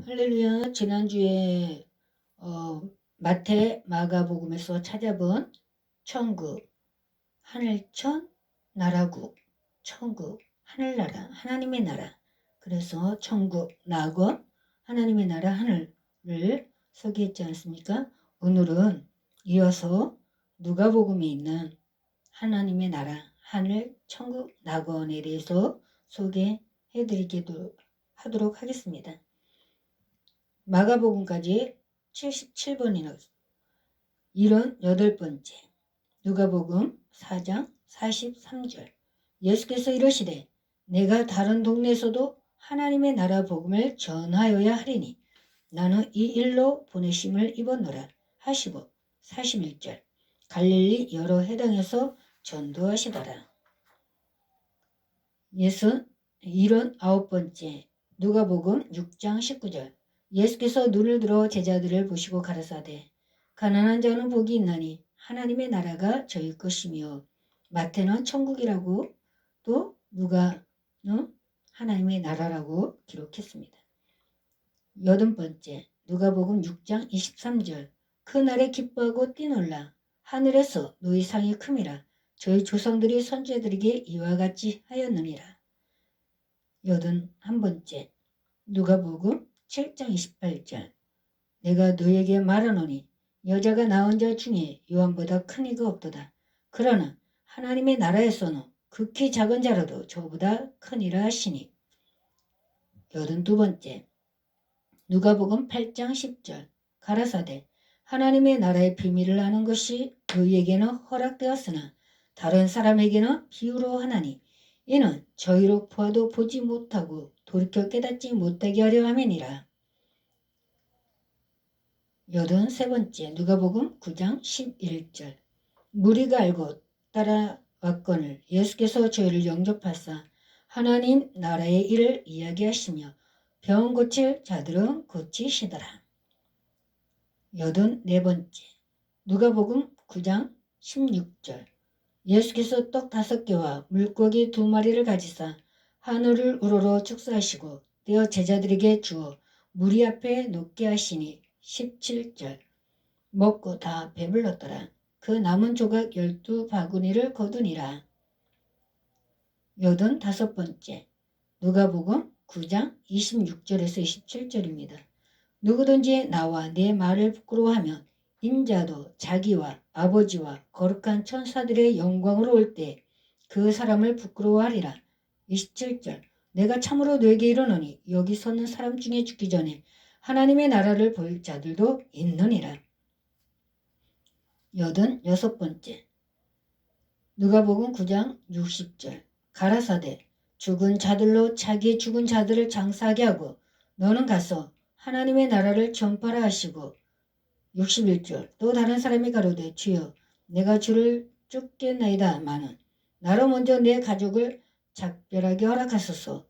할렐루야. 지난주에 마태 마가복음에서 찾아본 천국, 하늘천, 나라국, 천국, 하늘나라, 하나님의 나라. 그래서 천국, 낙원, 하나님의 나라, 하늘을 소개했지 않습니까? 오늘은 이어서 누가복음에 있는 하나님의 나라, 하늘, 천국, 낙원에 대해서 소개해드리기도 하도록 하겠습니다. 마가복음까지 77번이나 78번째 누가복음 4장 43절 예수께서 이르시되 내가 다른 동네에서도 하나님의 나라 복음을 전하여야 하리니 나는 이 일로 보내심을 입었노라 하시고 41절 갈릴리 여러 해당에서 전도하시더라. 79번째 누가복음 6장 19절 예수께서 눈을 들어 제자들을 보시고 가라사대 가난한 자는 복이 있나니 하나님의 나라가 저희 것이며 마태는 천국이라고 또 누가는 하나님의 나라라고 기록했습니다. 80번째 누가복음 6장 23절 그 날에 기뻐하고 뛰놀라 하늘에서 너희 상이 큼이라 저희 조상들이 선조들에게 이와 같이 하였느니라. 81번째 누가복음 7장 28절 내가 너에게 말하노니 여자가 낳은 자 중에 요한보다 큰 이가 없도다. 그러나 하나님의 나라에서는 극히 작은 자라도 저보다 크니라 하시니. 82번째 누가복음 8장 10절 가라사대 하나님의 나라의 비밀을 아는 것이 너희에게는 허락되었으나 다른 사람에게는 비유로 하나니 이는 저희로 보아도 보지 못하고 돌이켜 깨닫지 못하게 하려 함이니라. 83번째 누가복음 9장 11절 무리가 알고 따라왔거늘 예수께서 저희를 영접하사 하나님 나라의 일을 이야기하시며 병 고칠 자들은 고치시더라. 84번째 누가복음 9장 16절 예수께서 떡 5개와 물고기 2마리를 가지사 하늘을 우러러 축사하시고 떼어 제자들에게 주어 무리 앞에 놓게 하시니 17절 먹고 다 배불렀더라. 그 남은 조각 12바구니를 거두니라. 85번째 누가복음 9장 26절에서 27절입니다. 누구든지 나와 내 말을 부끄러워하면 인자도 자기와 아버지와 거룩한 천사들의 영광으로 올 때 그 사람을 부끄러워하리라. 27절 내가 참으로 너에게 이르노니 여기 서는 사람 중에 죽기 전에 하나님의 나라를 볼 자들도 있느니라. 86번째 누가복음 9장 60절 가라사대 죽은 자들로 자기의 죽은 자들을 장사하게 하고 너는 가서 하나님의 나라를 전파라 하시고 61절 또 다른 사람이 가로되 주여 내가 주를 쫓겠나이다 마는 나로 먼저 내 가족을 작별하게 허락하소서.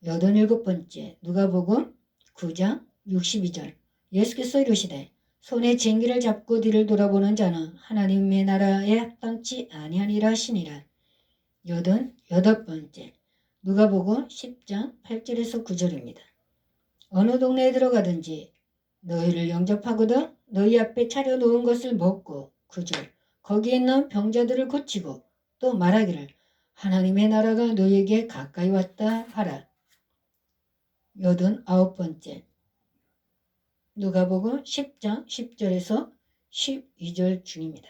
87번째 누가복음 9장 62절 예수께서 이르시되 손에 쟁기를 잡고 뒤를 돌아보는 자는 하나님의 나라에 합당치 아니하니라 하시니라. 88번째 누가복음 10장 8절에서 9절입니다. 어느 동네에 들어가든지 너희를 영접하거든 너희 앞에 차려놓은 것을 먹고 9절 거기에 있는 병자들을 고치고 또 말하기를 하나님의 나라가 너희에게 가까이 왔다 하라. 89번째 누가복음 10장 10절에서 12절 중입니다.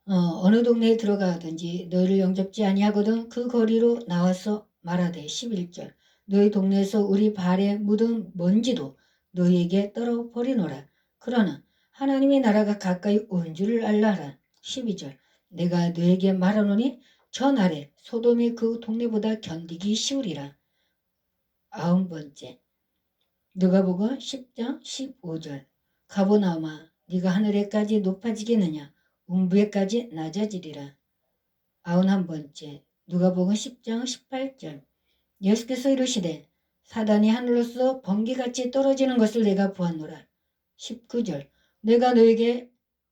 어느 동네에 들어가든지 너희를 영접지 아니하거든 그 거리로 나와서 말하되 11절 너희 동네에서 우리 발에 묻은 먼지도 너희에게 떨어버리노라. 그러나 하나님의 나라가 가까이 온 줄을 알라 하라. 12절 내가 너에게 말하노니 저 날에 소돔이 그 동네보다 견디기 쉬우리라. 9번째 누가복음 10장 15절 가버나움아 네가 하늘에까지 높아지겠느냐 음부에까지 낮아지리라. 91번째 누가복음 10장 18절 예수께서 이르시되 사단이 하늘로서 번개같이 떨어지는 것을 내가 보았노라. 19절 내가 너에게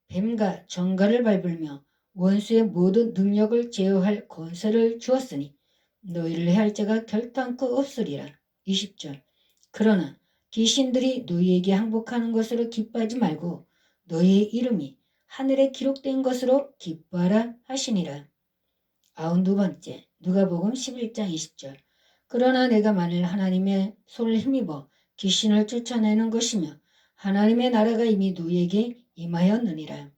뱀과 정갈을 밟으며 원수의 모든 능력을 제어할 권세를 주었으니 너희를 해할 자가 결단코 없으리라. 20절 그러나 귀신들이 너희에게 항복하는 것으로 기뻐하지 말고 너희의 이름이 하늘에 기록된 것으로 기뻐하라 하시니라. 92번째 누가복음 11장 20절. 그러나 내가 만일 하나님의 손을 힘입어 귀신을 쫓아내는 것이며 하나님의 나라가 이미 너희에게 임하였느니라.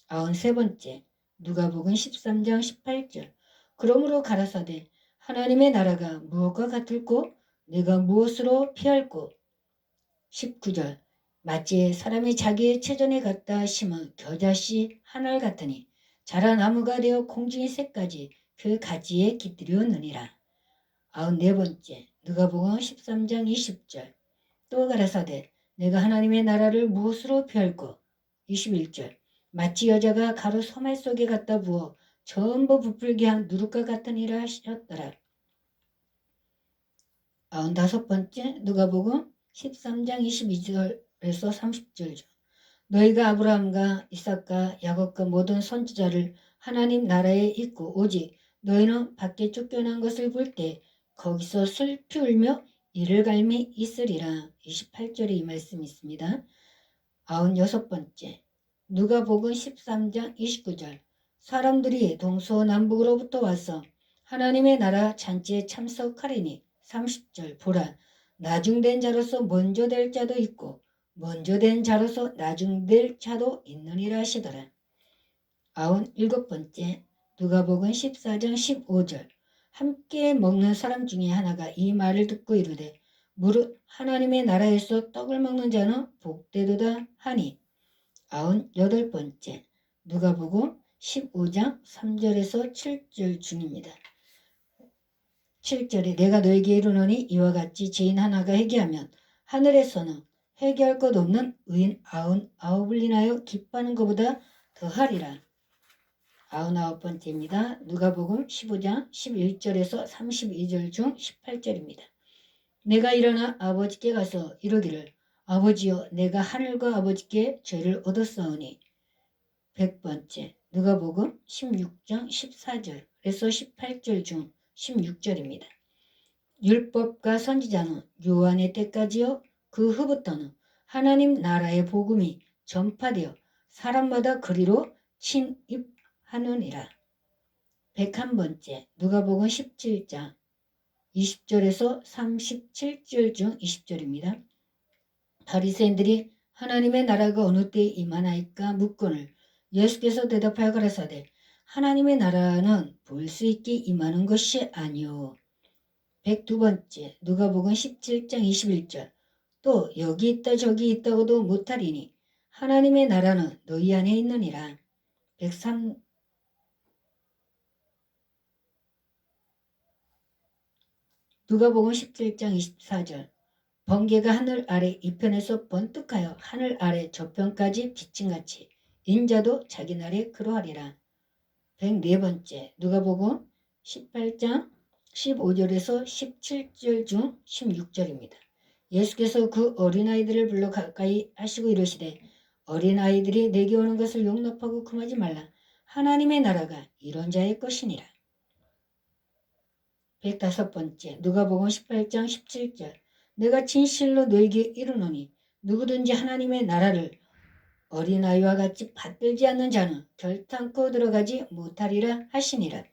93번째 누가복음 13장 18절. 그러므로 가라사대 하나님의 나라가 무엇과 같을꼬 내가 무엇으로 피할꼬. 19절. 마치 사람이 자기의 체전에 갖다 심은 겨자씨 하늘 같으니 자라 나무가 되어 공중의 새까지 그 가지에 깃들이었느니라. 94번째 누가복음 13장 20절. 또 가라사대 내가 하나님의 나라를 무엇으로 피할꼬. 21절. 마치 여자가 가루 소말 속에 갖다 부어 전부 부풀게 한 누룩과 같으니라 하셨더라. 95번째 누가복음 13장 22절에서 30절 중. 너희가 아브라함과 이삭과 야곱과 모든 선지자를 하나님 나라에 있고 오직 너희는 밖에 쫓겨난 것을 볼 때 거기서 슬피 울며 이를 갈미 있으리라. 28절에 이 말씀이 있습니다. 96번째 누가복음 13장 29절. 사람들이 동서남북으로부터 와서 하나님의 나라 잔치에 참석하리니 30절. 보라 나중된 자로서 먼저 될 자도 있고 먼저 된 자로서 나중될 자도 있느니라 하시더라. 97번째 누가복음 14장 15절. 함께 먹는 사람 중에 하나가 이 말을 듣고 이르되 무릇 하나님의 나라에서 떡을 먹는 자는 복되도다 하니. 98번째 누가복음 15장 3절에서 7절 중입니다. 7절에 내가 너에게 이르노니 이와 같이 죄인 하나가 회개하면 하늘에서는 회개할 것 없는 의인 99을 인하여 기뻐하는 것보다 더하리라. 99번째입니다. 누가복음 15장 11절에서 32절 중 18절입니다. 내가 일어나 아버지께 가서 이르기를 아버지여 내가 하늘과 아버지께 죄를 얻었사오니. 100번째 누가복음 16장 14절에서 18절 중 16절입니다. 율법과 선지자는 요한의 때까지요 그 후부터는 하나님 나라의 복음이 전파되어 사람마다 그리로 침입하느니라. 101번째 누가복음 17장 20절에서 37절 중 20절입니다. 바리새인들이 하나님의 나라가 어느 때에 임하나이까 묻거늘 예수께서 대답하여 가라사대 하나님의 나라는 볼 수 있게 임하는 것이 아니요. 102번째 누가복음 17장 21절. 또 여기 있다 저기 있다고도 못하리니 하나님의 나라는 너희 안에 있느니라. 103 누가복음 17장 24절. 번개가 하늘 아래 이편에서 번뜩하여 하늘 아래 저편까지 비침같이 인자도 자기 날에 그러하리라. 104번째 누가복음 18장 15절에서 17절 중 16절입니다. 예수께서 그 어린아이들을 불러 가까이 하시고 이르시되 어린아이들이 내게 오는 것을 용납하고 금하지 말라. 하나님의 나라가 이런 자의 것이니라. 105번째 누가복음 18장 17절. 내가 진실로 너에게 이르노니 누구든지 하나님의 나라를 어린아이와 같이 받들지 않는 자는 결탄코 들어가지 못하리라 하시니라.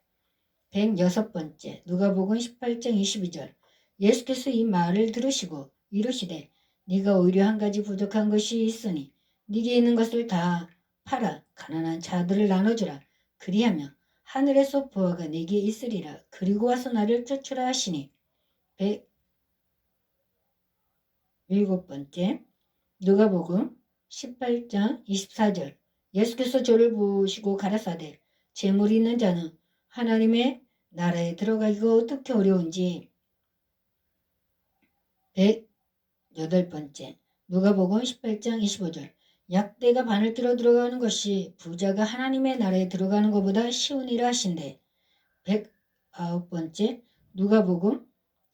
106번째 누가복음 18장 22절. 예수께서 이 말을 들으시고 이르시되 네가 오히려 한 가지 부족한 것이 있으니 네게 있는 것을 다 팔아 가난한 자들을 나눠주라. 그리하면 하늘에서 보화가 네게 있으리라. 그리고 와서 나를 쫓으라 하시니. 107번째 누가복음 18장 24절. 예수께서 저를 보시고 가라사대 재물이 있는 자는 하나님의 나라에 들어가기가 어떻게 어려운지. 108번째 누가복음 18장 25절. 약대가 바늘 끼러 들어가는 것이 부자가 하나님의 나라에 들어가는 것보다 쉬우니라 하신대. 109번째 누가복음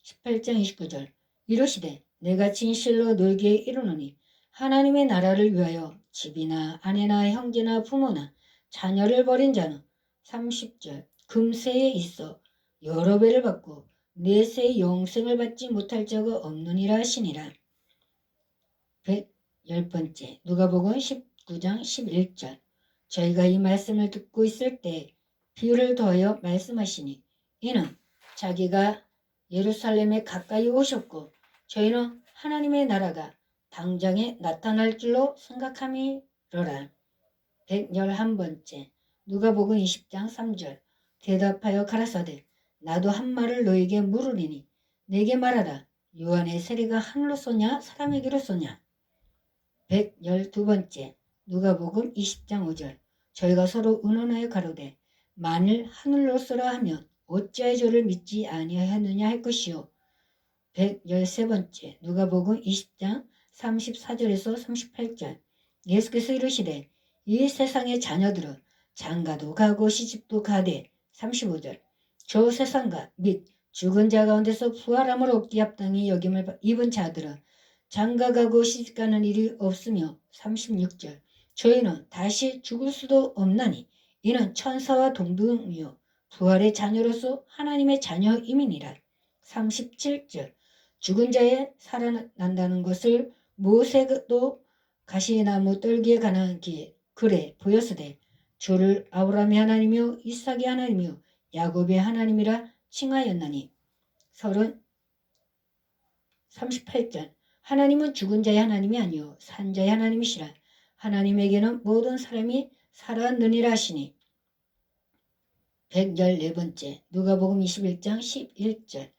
18장 29절. 이르시되 내가 진실로 너에게 이르노니 하나님의 나라를 위하여 집이나 아내나 형제나 부모나 자녀를 버린 자는 30절 금세에 있어 여러 배를 받고 내세 영생을 받지 못할 자가 없느니라 하시니라. 110번째 누가복음 19장 11절 저희가 이 말씀을 듣고 있을 때 비유를 더하여 말씀하시니 이는 자기가 예루살렘에 가까이 오셨고 저희는 하나님의 나라가 당장에 나타날 줄로 생각함이로라. 111번째 누가복음 20장 3절 대답하여 가라사대 나도 한 말을 너에게 물으리니 내게 말하라. 요한의 세례가 하늘로 쏘냐 사람에게로 쏘냐. 112번째 누가복음 20장 5절 저희가 서로 의논하여 가로되 만일 하늘로 쏘라 하면 어찌하여 저를 믿지 아니하였느냐 할 것이요. 113번째 누가복음 20장 34절에서 38절 예수께서 이르시되 이 세상의 자녀들은 장가도 가고 시집도 가되 35절 저 세상과 및 죽은 자 가운데서 부활함을 얻기 합당히 여김을 입은 자들은 장가가고 시집가는 일이 없으며 36절 저희는 다시 죽을 수도 없나니 이는 천사와 동등이요 부활의 자녀로서 하나님의 자녀임이니라. 37절 죽은 자의 살아난다는 것을 모세도 가시나무 떨기에 가는 길 그래 보였으되 주를 아브라함의 하나님이요 이삭의 하나님이요 야곱의 하나님이라 칭하였나니. 38절 하나님은 죽은 자의 하나님이 아니요 산 자의 하나님이시라. 하나님에게는 모든 사람이 살아느니라 하시니. 114번째 누가복음 21장 11절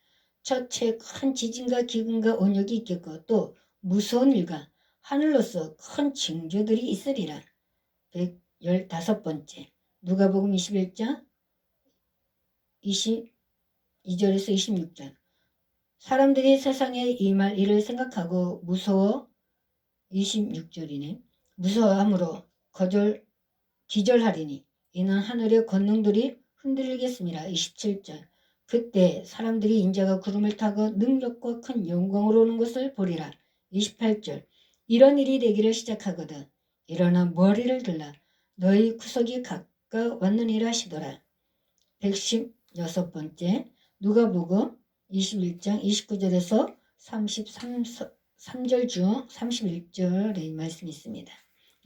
첫째 큰 지진과 기근과 온역이 있겠고 또 무서운 일과 하늘로서 큰 징조들이 있으리라. 115번째 누가복음 21장 22절에서 26절 사람들이 세상에 임할 일을 생각하고 26절이네. 무서워함으로 기절하리니 이는 하늘의 권능들이 흔들리겠습니다. 27절 그때 사람들이 인자가 구름을 타고 능력과 큰 영광으로 오는 것을 보리라. 28절 이런 일이 되기를 시작하거든 일어나 머리를 들라 너희 구석이 가까웠느니라 하시더라. 116번째 누가복음 21장 29절에서 33절 중 31절의 말씀이 있습니다.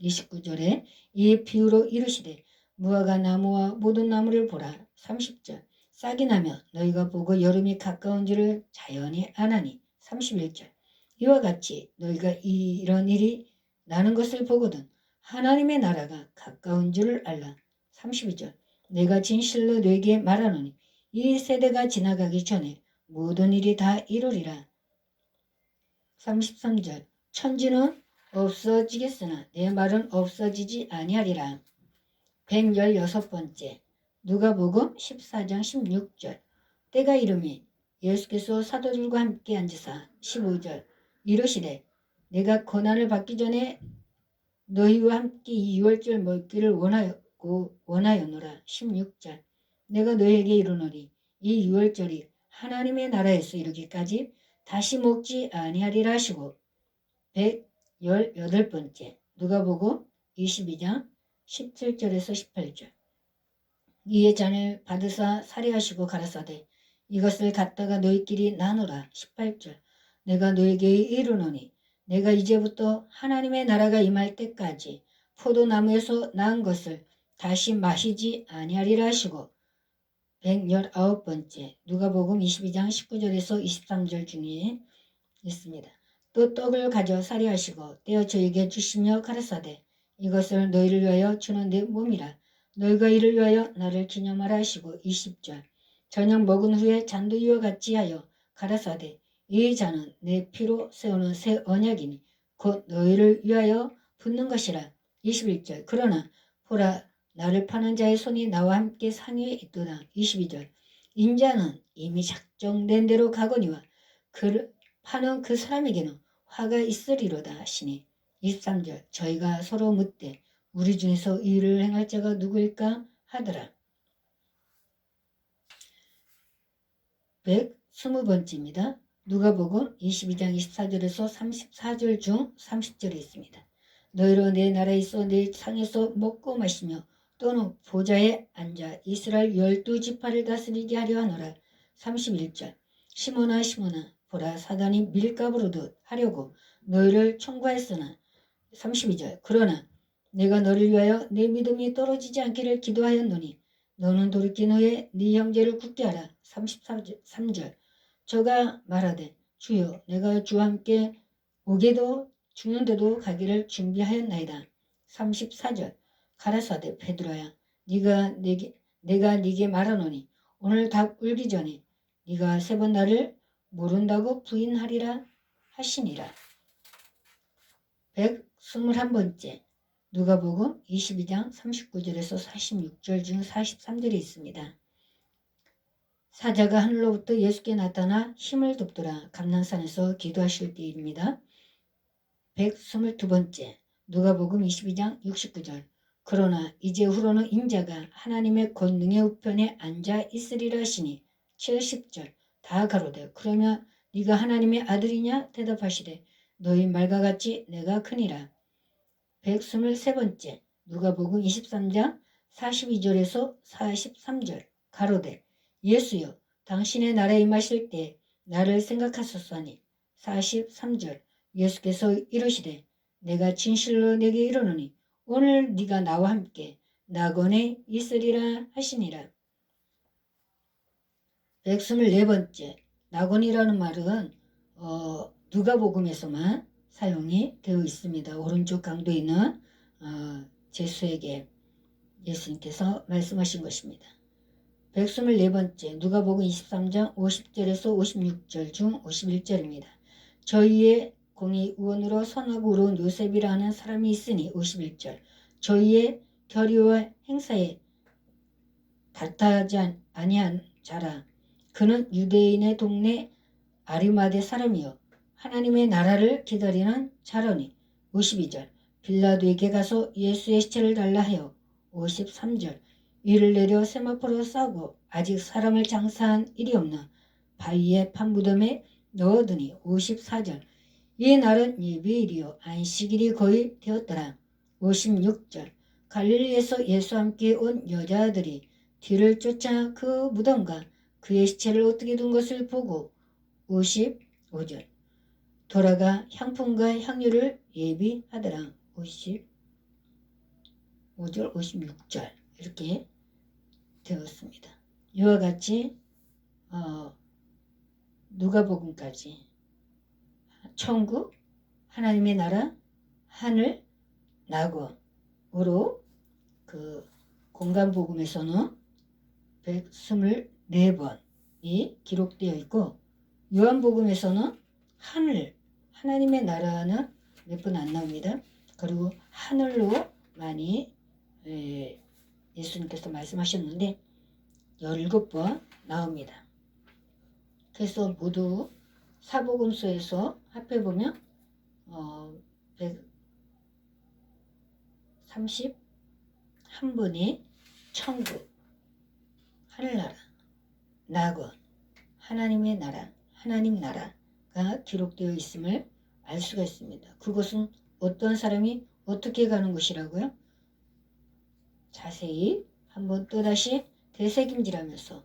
29절에 이 비유로 이르시되 무화과 나무와 모든 나무를 보라. 30절 싹이 나면 너희가 보고 여름이 가까운 줄을 자연히 아나니. 31절 이와 같이 너희가 이런 일이 나는 것을 보거든 하나님의 나라가 가까운 줄을 알라. 32절 내가 진실로 너에게 말하노니 이 세대가 지나가기 전에 모든 일이 다 이루리라. 33절 천지는 없어지겠으나 내 말은 없어지지 아니하리라. 116번째 누가복음 14장 16절 때가 이르매 예수께서 사도들과 함께 앉으사 15절 이르시되 내가 고난을 받기 전에 너희와 함께 이 유월절 먹기를 원하였노라. 16절 내가 너희에게 이르노니 이 유월절이 하나님의 나라에서 이르기까지 다시 먹지 아니하리라 하시고. 118번째 누가복음 22장 17절에서 18절 이에 잔을 받으사 살해하시고 가라사대 이것을 갖다가 너희끼리 나누라. 18절 내가 너에게 이르노니 내가 이제부터 하나님의 나라가 임할 때까지 포도나무에서 낳은 것을 다시 마시지 아니하리라 하시고. 119번째 누가복음 22장 19절에서 23절 중에 있습니다. 또 떡을 가져 살해하시고 떼어 저에게 주시며 가라사대 이것을 너희를 위하여 주는 내 몸이라. 너희가 이를 위하여 나를 기념하라 하시고. 20절 저녁 먹은 후에 잔도 이와 같이 하여 가라사대 이 잔은 내 피로 세우는 새 언약이니 곧 너희를 위하여 붓는 것이라. 21절 그러나 보라 나를 파는 자의 손이 나와 함께 상 위에 있도다. 22절 인자는 이미 작정된 대로 가거니와 파는 그 사람에게는 화가 있으리로다 하시니. 23절 저희가 서로 묻되 우리 중에서 이 일을 행할 자가 누구일까 하더라. 120번째입니다. 누가복음 22장 24절에서 34절 중 30절에 있습니다. 너희로 내 나라에 있어 내 상에서 먹고 마시며 또는 보좌에 앉아 이스라엘 12지파를 다스리게 하려 하노라. 31절 시몬아 시몬아 보라 사단이 밀가부르듯 하려고 너희를 청구하였으나 32절 그러나 내가 너를 위하여 내 믿음이 떨어지지 않기를 기도하였노니 너는 돌이킨 후에 네 형제를 굳게 하라. 33절 저가 말하되 주여 내가 주와 함께 오게도 죽는데도 가기를 준비하였나이다. 34절 가라사대 베드로야 내가 네게 말하노니 오늘 닭 울기 전에 네가 3번 나를 모른다고 부인하리라 하시니라. 121번째 누가복음 22장 39절에서 46절 중 43절이 있습니다. 사자가 하늘로부터 예수께 나타나 힘을 돕더라. 감난산에서 기도하실 때입니다. 122번째 누가복음 22장 69절 그러나 이제 후로는 인자가 하나님의 권능의 우편에 앉아 있으리라 하시니 70절 다 가로되 그러면 네가 하나님의 아들이냐 대답하시되 너희 말과 같이 내가 크니라. 123번째 누가복음 23장 42절에서 43절 가로되 예수여 당신의 나라에 임하실 때 나를 생각하소서니 43절 예수께서 이르시되 내가 진실로 내게 이르노니 오늘 네가 나와 함께 낙원에 있으리라 하시니라. 124번째 낙원이라는 말은 누가복음에서만 사용이 되어 있습니다. 오른쪽 강도에 있는 제수에게 예수님께서 말씀하신 것입니다. 124번째 누가복음 23장 50절에서 56절 중 51절입니다. 저희의 공의 의원으로 선하고 의로운 요셉이라는 사람이 있으니 51절 저희의 결의와 행사에 달타하지 아니한 자라. 그는 유대인의 동네 아리마대 사람이요 하나님의 나라를 기다리는 자로니. 52절 빌라도에게 가서 예수의 시체를 달라 하여. 53절 이를 내려 세마포로 싸고 아직 사람을 장사한 일이 없나 바위에 판 무덤에 넣어두니. 54절 이 날은 예배일이요 안식일이 거의 되었더라. 56절 갈릴리에서 예수와 함께 온 여자들이 뒤를 쫓아 그 무덤과 그의 시체를 어떻게 둔 것을 보고. 55절 돌아가 향품과 향유를 예비하더라. 55절 56절 이렇게 되었습니다. 이와 같이 누가복음까지 천국, 하나님의 나라, 하늘, 낙원으로 그 공간복음에서는 124번이 기록되어 있고 요한복음에서는 하늘, 하나님의 나라는 몇 번 안 나옵니다. 그리고 하늘로 많이 예수님께서 말씀하셨는데 17번 나옵니다. 그래서 모두 사복음서에서 합해보면 131번이 천국, 하늘나라, 낙원, 하나님의 나라, 하나님 나라가 기록되어 있음을 알 수가 있습니다. 그것은 어떤 사람이 어떻게 가는 것이라고요? 자세히 한번 또다시 되새김질하면서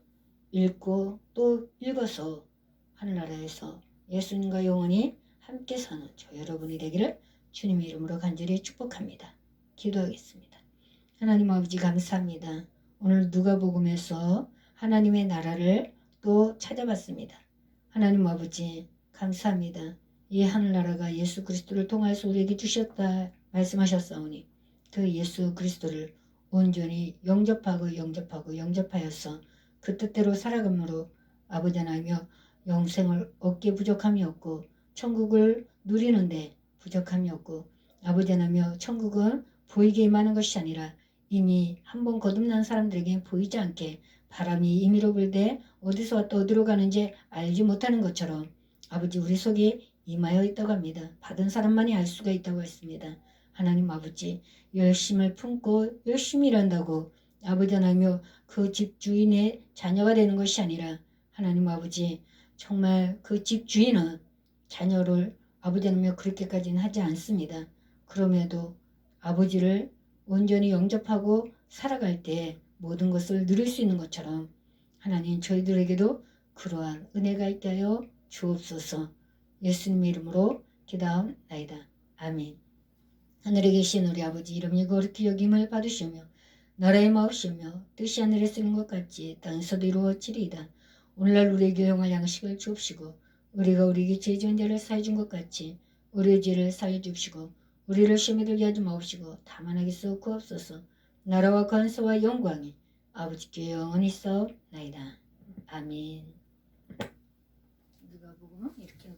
읽고 또 읽어서 하늘나라에서 예수님과 영원히 함께 사는 저 여러분이 되기를 주님의 이름으로 간절히 축복합니다. 기도하겠습니다. 하나님 아버지 감사합니다. 오늘 누가복음에서 하나님의 나라를 또 찾아봤습니다. 하나님 아버지 감사합니다. 이 하늘나라가 예수 그리스도를 통하여서 우리에게 주셨다 말씀하셨사오니 그 예수 그리스도를 온전히 영접하여서 그 뜻대로 살아감으로 아버지 하나님이여 영생을 얻기에 부족함이 없고 천국을 누리는데 부족함이 없고 아버지 하나님이여 천국은 보이게 임하는 것이 아니라 이미 한번 거듭난 사람들에게 보이지 않게 바람이 임의로 불되 어디서 왔다 어디로 가는지 알지 못하는 것처럼 아버지 우리 속에 임하여 있다고 합니다. 받은 사람만이 알 수가 있다고 했습니다. 하나님 아버지 열심을 품고 열심히 일한다고 아버지 하나님이여 그 집주인의 자녀가 되는 것이 아니라 하나님 아버지 정말 그 집주인은 자녀를 아버지 하나님이여 그렇게까지는 하지 않습니다. 그럼에도 아버지를 온전히 영접하고 살아갈 때 모든 것을 누릴 수 있는 것처럼 하나님 저희들에게도 그러한 은혜가 있게 하여 주옵소서. 예수님의 이름으로 기도하옵나이다. 아멘. 하늘에 계신 우리 아버지 이름이 거룩히 여김을 받으시며 나라의 마옵시며 뜻이 하늘에 쓰는 것 같이 땅에서도 이루어지리이다. 오늘날 우리에게 용할 양식을 주옵시고 우리가 우리에게 죄 지은 자를 사해 준 것 같이 우리의 죄를 사해 주옵시고 우리를 시험에 들게 하지 마옵시고 다만 하겠소 구옵소서. 나라와 권세와 영광이 아버지께 영원히 있사옵나이다. 아멘. 누가복음 이렇게